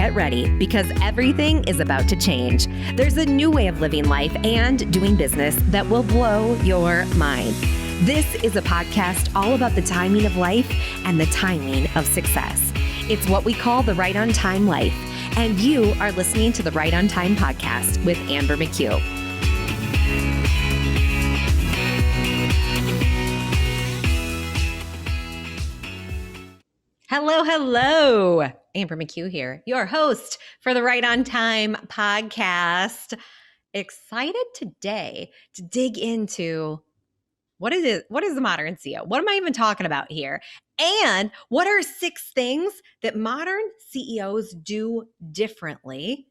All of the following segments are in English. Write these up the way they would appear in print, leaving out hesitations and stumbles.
get ready because everything is about to change. There's a new way of living life and doing business that will blow your mind. This is a podcast all about the timing of life and the timing of success. It's what we call the Right on Time life, and you are listening to the Right on Time podcast with Amber McHugh. Hello. Amber McHugh here, your host for the Right on Time podcast. Excited today to dig into what is it? What is the modern CEO? What am I even talking about here? And what are 6 things that modern CEOs do differently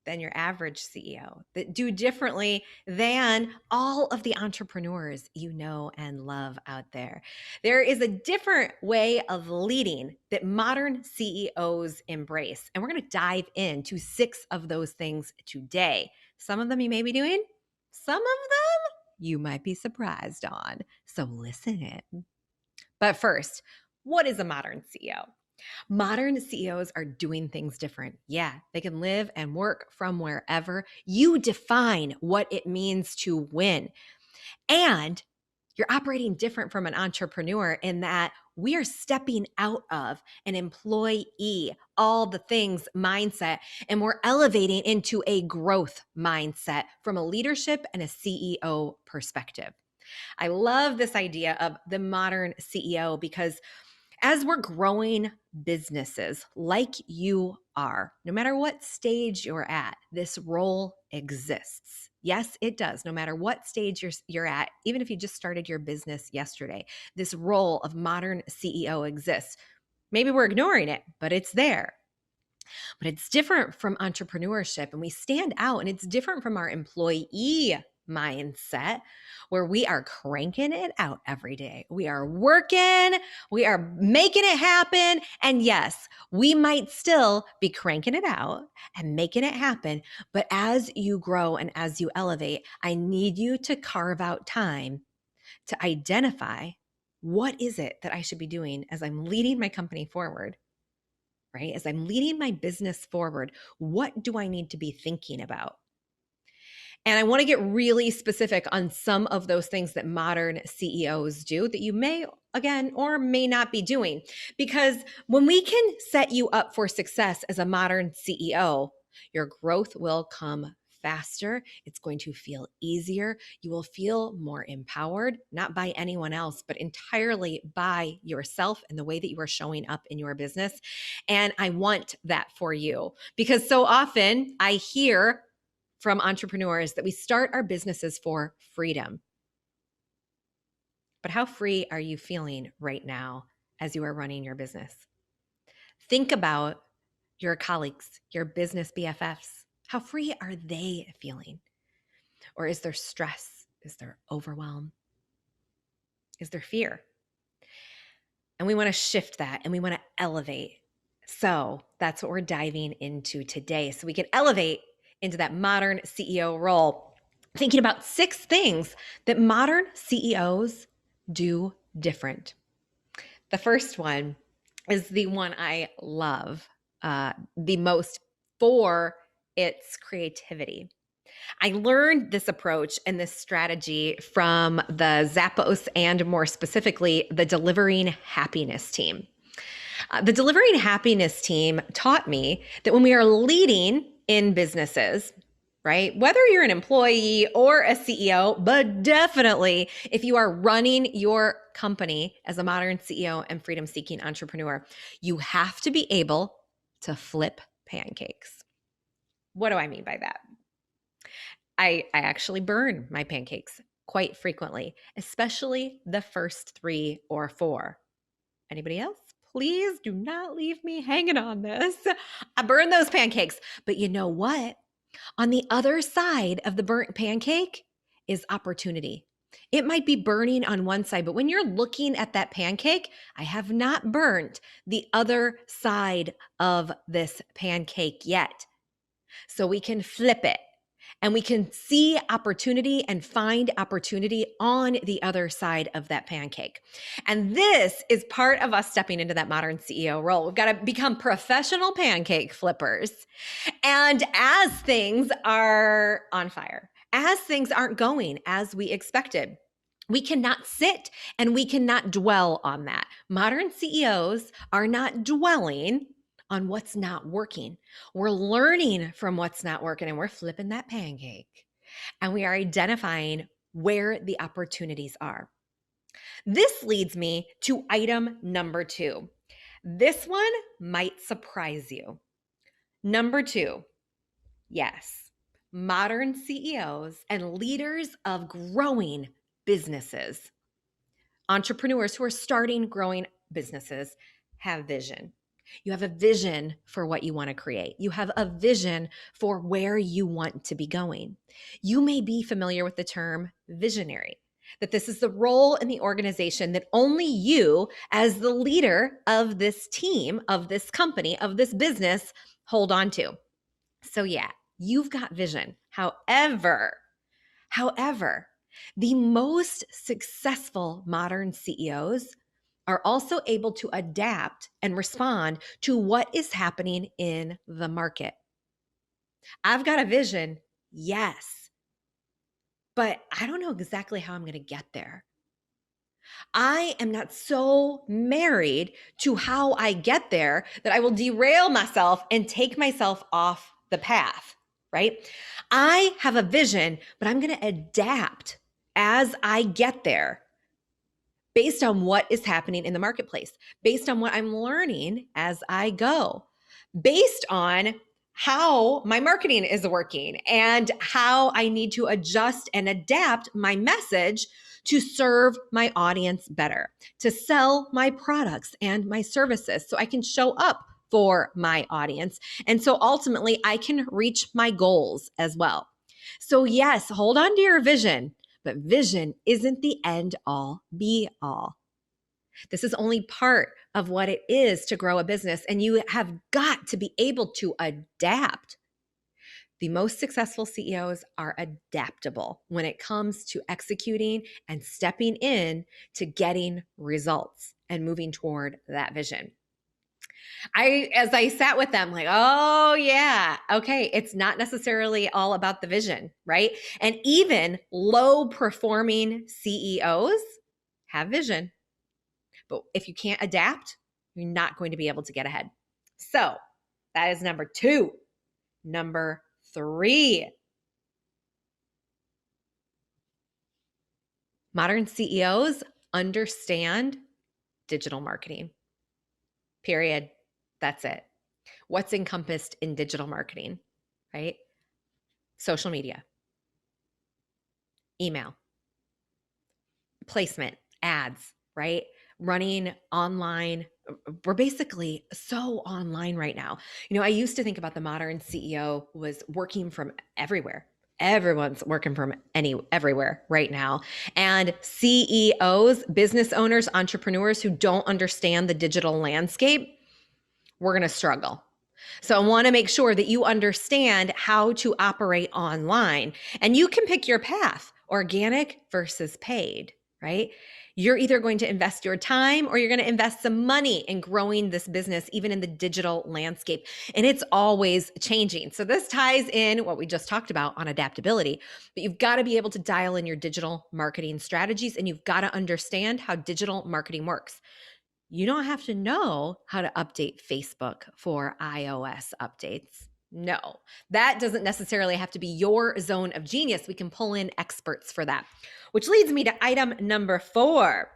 than your average CEO, that do differently than all of the entrepreneurs you know and love out there? There is a different way of leading that modern CEOs embrace. And we're going to dive into 6 of those things today. Some of them you may be doing, some of them you might be surprised on. So listen in. But first, what is a modern CEO? Modern CEOs are doing things different. Yeah, they can live and work from wherever. You define what it means to win. And you're operating different from an entrepreneur in that we are stepping out of an employee, all the things mindset, and we're elevating into a growth mindset from a leadership and a CEO perspective. I love this idea of the modern CEO because as we're growing businesses like you are, no matter what stage you're at, this role exists. Yes, it does. No matter what stage you're at, even if you just started your business yesterday, this role of modern CEO exists. Maybe we're ignoring it, but it's there. But it's different from entrepreneurship, and we stand out, and it's different from our employee mindset where we are cranking it out every day. We are working, we are making it happen. And yes, we might still be cranking it out and making it happen. But as you grow and as you elevate, I need you to carve out time to identify what is it that I should be doing as I'm leading my company forward, right? As I'm leading my business forward, what do I need to be thinking about? And I want to get really specific on some of those things that modern CEOs do that you may, again, or may not be doing. Because when we can set you up for success as a modern CEO, your growth will come faster. It's going to feel easier. You will feel more empowered, not by anyone else, but entirely by yourself and the way that you are showing up in your business. And I want that for you because so often I hear from entrepreneurs that we start our businesses for freedom. But how free are you feeling right now as you are running your business? Think about your colleagues, your business BFFs. How free are they feeling? Or is there stress? Is there overwhelm? Is there fear? And we want to shift that and we want to elevate. So that's what we're diving into today. So we can elevate into that modern CEO role, thinking about 6 things that modern CEOs do different. The first one is the one I love the most for its creativity. I learned this approach and this strategy from the Zappos and more specifically, the Delivering Happiness team. The Delivering Happiness team taught me that when we are leading in businesses, right, whether you're an employee or a CEO, but definitely if you are running your company as a modern CEO and freedom-seeking entrepreneur, you have to be able to flip pancakes. What do I mean by that? I actually burn my pancakes quite frequently, especially the first 3 or 4. Anybody else? Please do not leave me hanging on this. I burn those pancakes. But you know what? On the other side of the burnt pancake is opportunity. It might be burning on one side, but when you're looking at that pancake, I have not burnt the other side of this pancake yet. So we can flip it. And we can see opportunity and find opportunity on the other side of that pancake. And this is part of us stepping into that modern CEO role. We've got to become professional pancake flippers. And as things are on fire, as things aren't going as we expected, we cannot sit and we cannot dwell on that. Modern CEOs are not dwelling on what's not working. We're learning from what's not working and we're flipping that pancake. And we are identifying where the opportunities are. This leads me to item number 2. This one might surprise you. Number 2, yes, modern CEOs and leaders of growing businesses, entrepreneurs who are starting growing businesses, have vision. You have a vision for what you want to create. You have a vision for where you want to be going. You may be familiar with the term visionary, that this is the role in the organization that only you, as the leader of this team, of this company, of this business, hold on to. So yeah, you've got vision. However, the most successful modern CEOs are also able to adapt and respond to what is happening in the market. I've got a vision, yes, but I don't know exactly how I'm going to get there. I am not so married to how I get there that I will derail myself and take myself off the path, right? I have a vision, but I'm going to adapt as I get there based on what is happening in the marketplace, based on what I'm learning as I go, based on how my marketing is working and how I need to adjust and adapt my message to serve my audience better, to sell my products and my services so I can show up for my audience. And so ultimately, I can reach my goals as well. So, yes, hold on to your vision, but vision isn't the end all be all. This is only part of what it is to grow a business, and you have got to be able to adapt. The most successful CEOs are adaptable when it comes to executing and stepping in to getting results and moving toward that vision. As I sat with them, like, oh yeah, okay, it's not necessarily all about the vision, right? And even low performing CEOs have vision. But if you can't adapt, you're not going to be able to get ahead. So that is number 2. Number 3. Modern CEOs understand digital marketing. Period. That's it. What's encompassed in digital marketing, right? Social media, email, placement, ads, right? Running online. We're basically so online right now. I used to think about the modern CEO was working from everywhere. Everyone's working from everywhere right now. And CEOs, business owners, entrepreneurs who don't understand the digital landscape, we're going to struggle. So I want to make sure that you understand how to operate online, and you can pick your path, organic versus paid, right? You're either going to invest your time or you're going to invest some money in growing this business, even in the digital landscape. And it's always changing. So this ties in what we just talked about on adaptability, but you've got to be able to dial in your digital marketing strategies, and you've got to understand how digital marketing works. You don't have to know how to update Facebook for iOS updates. No, that doesn't necessarily have to be your zone of genius. We can pull in experts for that, which leads me to item number 4.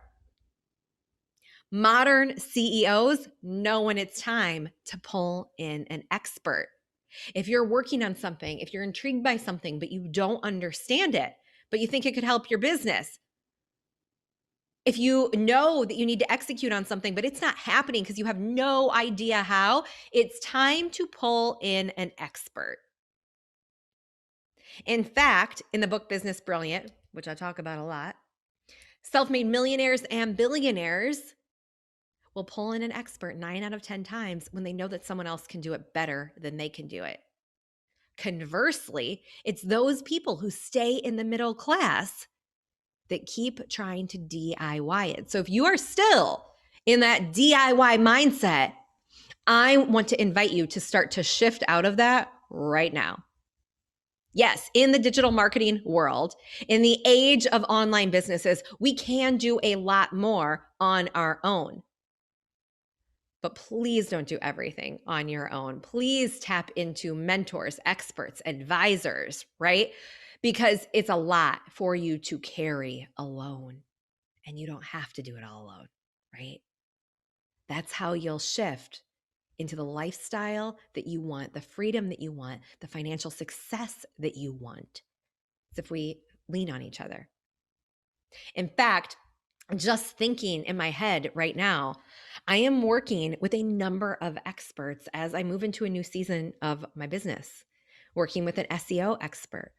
Modern CEOs know when it's time to pull in an expert. If you're working on something, if you're intrigued by something, but you don't understand it, but you think it could help your business, if you know that you need to execute on something, but it's not happening because you have no idea how, it's time to pull in an expert. In fact, in the book Business Brilliant, which I talk about a lot, self-made millionaires and billionaires will pull in an expert 9 out of 10 times when they know that someone else can do it better than they can do it. Conversely, it's those people who stay in the middle class that keep trying to DIY it. So if you are still in that DIY mindset, I want to invite you to start to shift out of that right now. Yes, in the digital marketing world, in the age of online businesses, we can do a lot more on our own. But please don't do everything on your own. Please tap into mentors, experts, advisors, right? Because it's a lot for you to carry alone, and you don't have to do it all alone, right? That's how you'll shift into the lifestyle that you want, the freedom that you want, the financial success that you want. It's if we lean on each other. In fact, just thinking in my head right now, I am working with a number of experts as I move into a new season of my business, working with an SEO expert,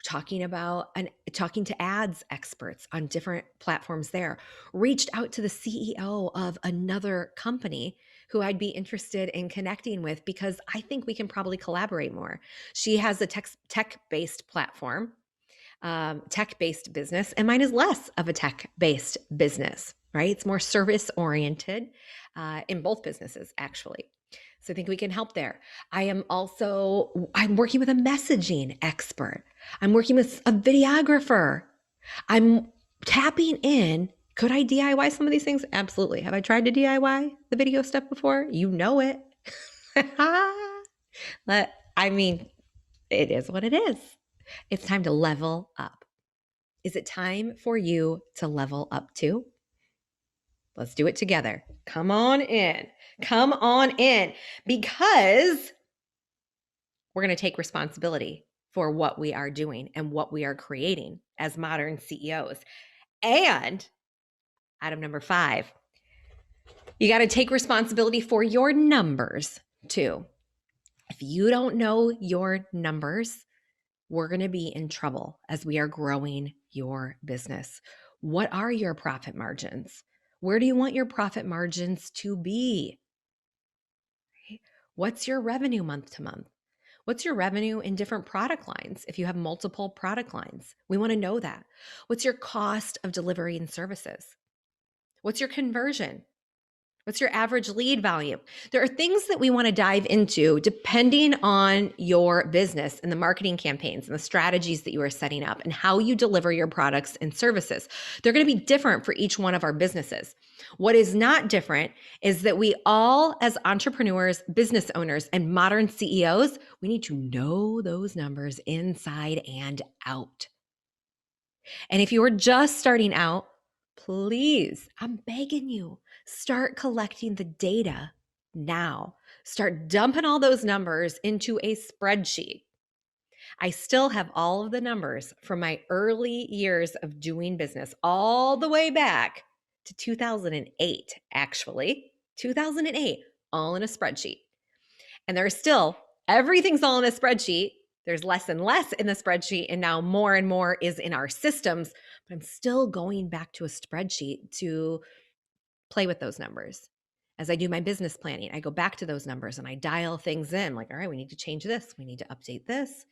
talking to ads experts on different platforms there. Reached out to the CEO of another company who I'd be interested in connecting with because I think we can probably collaborate more. She has a tech-based platform, tech-based business, and mine is less of a tech-based business, right? It's more service-oriented in both businesses, actually. So I think we can help there. I'm working with a messaging expert. I'm working with a videographer. I'm tapping in. Could I DIY some of these things? Absolutely. Have I tried to DIY the video stuff before? You know it. But I mean, it is what it is. It's time to level up. Is it time for you to level up too? Let's do it together. Come on in. Come on in, because we're going to take responsibility for what we are doing and what we are creating as modern CEOs. And item number 5, you got to take responsibility for your numbers too. If you don't know your numbers, we're going to be in trouble as we are growing your business. What are your profit margins? Where do you want your profit margins to be? What's your revenue month to month? What's your revenue in different product lines if you have multiple product lines? We want to know that. What's your cost of delivering services? What's your conversion? What's your average lead volume? There are things that we want to dive into depending on your business and the marketing campaigns and the strategies that you are setting up and how you deliver your products and services. They're going to be different for each one of our businesses. What is not different is that we all, as entrepreneurs, business owners, and modern CEOs, we need to know those numbers inside and out. And if you are just starting out, please, I'm begging you, start collecting the data now. Start dumping all those numbers into a spreadsheet. I still have all of the numbers from my early years of doing business, all the way back to 2008, actually. 2008, all in a spreadsheet. And there's still, everything's all in a spreadsheet. There's less and less in the spreadsheet, and now more and more is in our systems. But I'm still going back to a spreadsheet to play with those numbers. As I do my business planning, I go back to those numbers and I dial things in like, all right, we need to change this. We need to update this.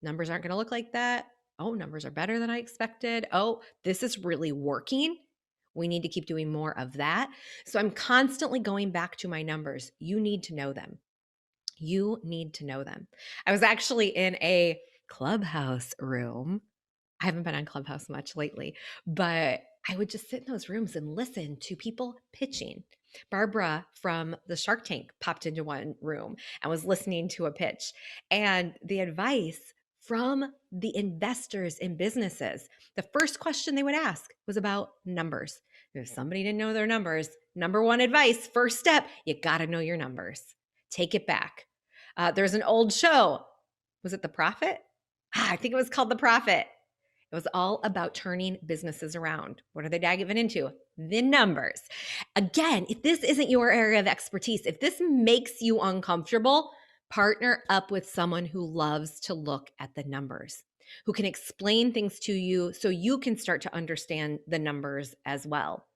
Numbers aren't going to look like that. Oh, numbers are better than I expected. Oh, this is really working. We need to keep doing more of that. So I'm constantly going back to my numbers. You need to know them. You need to know them. I was actually in a Clubhouse room. I haven't been on Clubhouse much lately, but I would just sit in those rooms and listen to people pitching. Barbara from the Shark Tank popped into one room and was listening to a pitch. And the advice from the investors in businesses, the first question they would ask was about numbers. If somebody didn't know their numbers, number one advice, first step, you got to know your numbers. Take it back. There's an old show. Was it The Profit? I think it was called The Profit. It was all about turning businesses around. What are they diving into? The numbers. Again, if this isn't your area of expertise, if this makes you uncomfortable, partner up with someone who loves to look at the numbers, who can explain things to you so you can start to understand the numbers as well.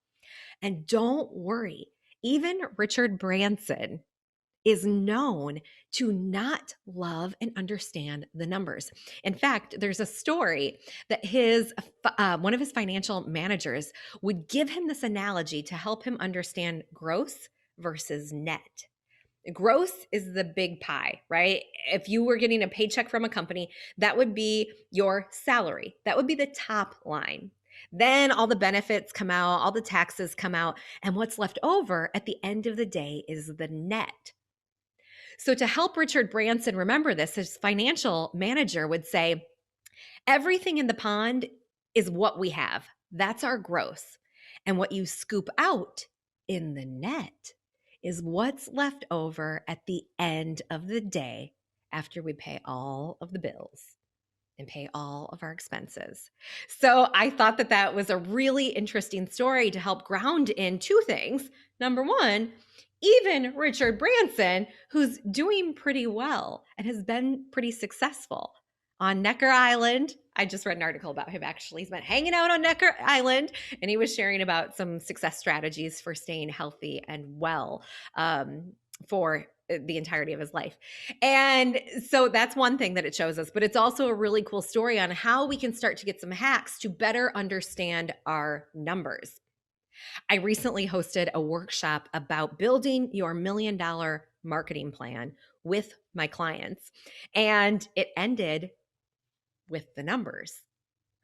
And don't worry, even Richard Branson is known to not love and understand the numbers. In fact, there's a story that one of his financial managers would give him this analogy to help him understand gross versus net. Gross is the big pie, right? If you were getting a paycheck from a company, that would be your salary. That would be the top line. Then all the benefits come out, all the taxes come out, and what's left over at the end of the day is the net. So to help Richard Branson remember this, his financial manager would say, everything in the pond is what we have. That's our gross. And what you scoop out in the net is what's left over at the end of the day after we pay all of the bills and pay all of our expenses. So I thought that that was a really interesting story to help ground in two things. Number one, even Richard Branson, who's doing pretty well and has been pretty successful on Necker Island. I just read an article about him actually. He's been hanging out on Necker Island and he was sharing about some success strategies for staying healthy and well for the entirety of his life. And so that's one thing that it shows us, but it's also a really cool story on how we can start to get some hacks to better understand our numbers. I recently hosted a workshop about building your $1 million marketing plan with my clients, and it ended with the numbers,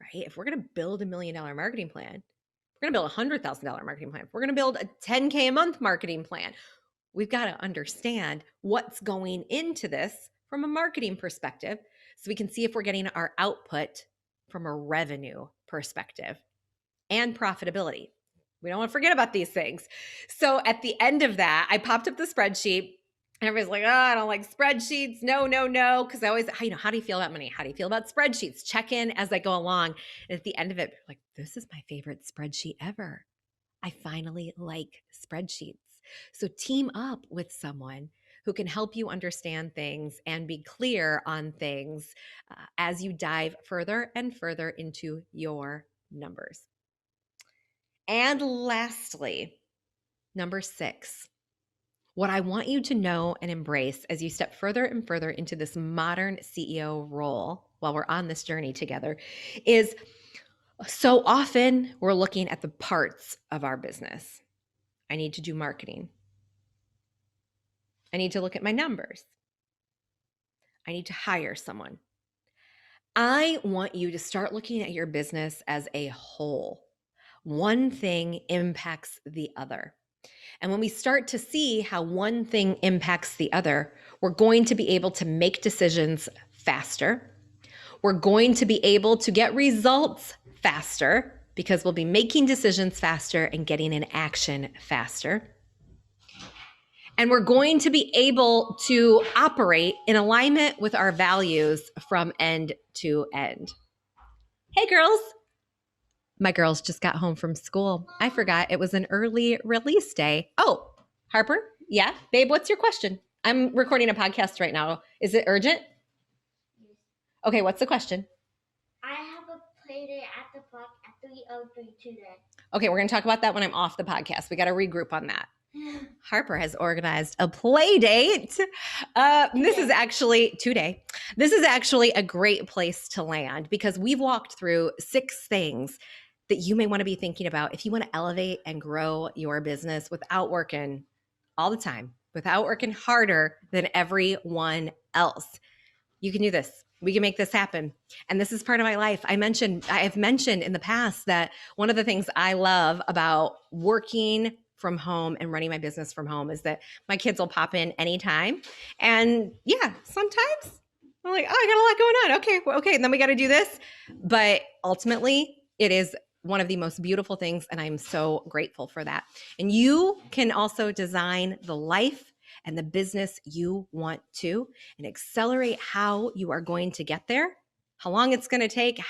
right? If we're going to build $1 million marketing plan, we're going to build a $100,000 marketing plan. If we're going to build a 10K a month marketing plan, we've got to understand what's going into this from a marketing perspective so we can see if we're getting our output from a revenue perspective and profitability. We don't want to forget about these things. So at the end of that, I popped up the spreadsheet and everybody's like, oh, I don't like spreadsheets. No. Because I always, how do you feel about money? How do you feel about spreadsheets? Check in as I go along. And at the end of it, like, this is my favorite spreadsheet ever. I finally like spreadsheets. So team up with someone who can help you understand things and be clear on things as you dive further and further into your numbers. And lastly, number 6, what I want you to know and embrace as you step further and further into this modern CEO role while we're on this journey together is so often we're looking at the parts of our business. I need to do marketing. I need to look at my numbers. I need to hire someone. I want you to start looking at your business as a whole. One thing impacts the other. And when we start to see how one thing impacts the other, we're going to be able to make decisions faster. We're going to be able to get results faster because we'll be making decisions faster and getting in action faster. And we're going to be able to operate in alignment with our values from end to end. Hey, girls. My girls just got home from school. I forgot it was an early release day. Oh, Harper? Yeah? Babe, what's your question? I'm recording a podcast right now. Is it urgent? Yes. Okay, what's the question? I have a play date at the park at 3:03 today. Okay, we're going to talk about that when I'm off the podcast. We got to regroup on that. Harper has organized a play date. This is actually today. This is actually a great place to land because we've walked through 6 things that you may want to be thinking about if you want to elevate and grow your business without working all the time, without working harder than everyone else. You can do this. We can make this happen. And this is part of my life. I have mentioned in the past that one of the things I love about working from home and running my business from home is that my kids will pop in anytime. And yeah, sometimes I'm like, oh, I got a lot going on. Okay. And then we got to do this. But ultimately, it is one of the most beautiful things. And I'm so grateful for that. And you can also design the life and the business you want to and accelerate how you are going to get there, how long it's going to take,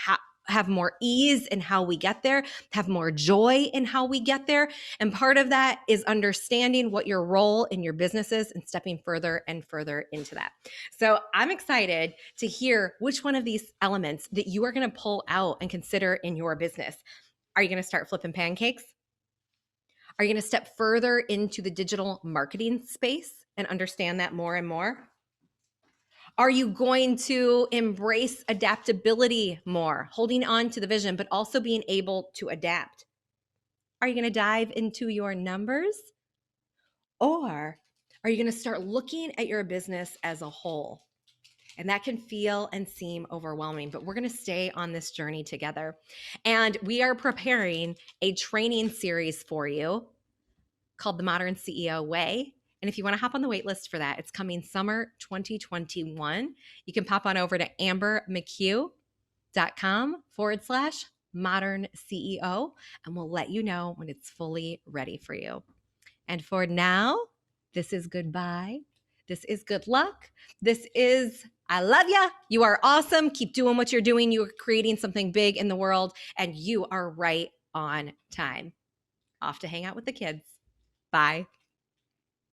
have more ease in how we get there, have more joy in how we get there. And part of that is understanding what your role in your business is and stepping further and further into that. So I'm excited to hear which one of these elements that you are going to pull out and consider in your business. Are you going to start flipping pancakes? Are you going to step further into the digital marketing space and understand that more and more? Are you going to embrace adaptability more, holding on to the vision, but also being able to adapt? Are you going to dive into your numbers? Or are you going to start looking at your business as a whole? And that can feel and seem overwhelming, but we're going to stay on this journey together. And we are preparing a training series for you called The Modern CEO Way. And if you want to hop on the wait list for that, it's coming summer 2021. You can pop on over to ambermchugh.com/modern CEO, and we'll let you know when it's fully ready for you. And for now, this is goodbye. This is good luck. This is I love ya. You are awesome. Keep doing what you're doing. You are creating something big in the world, and you are right on time. Off to hang out with the kids. Bye.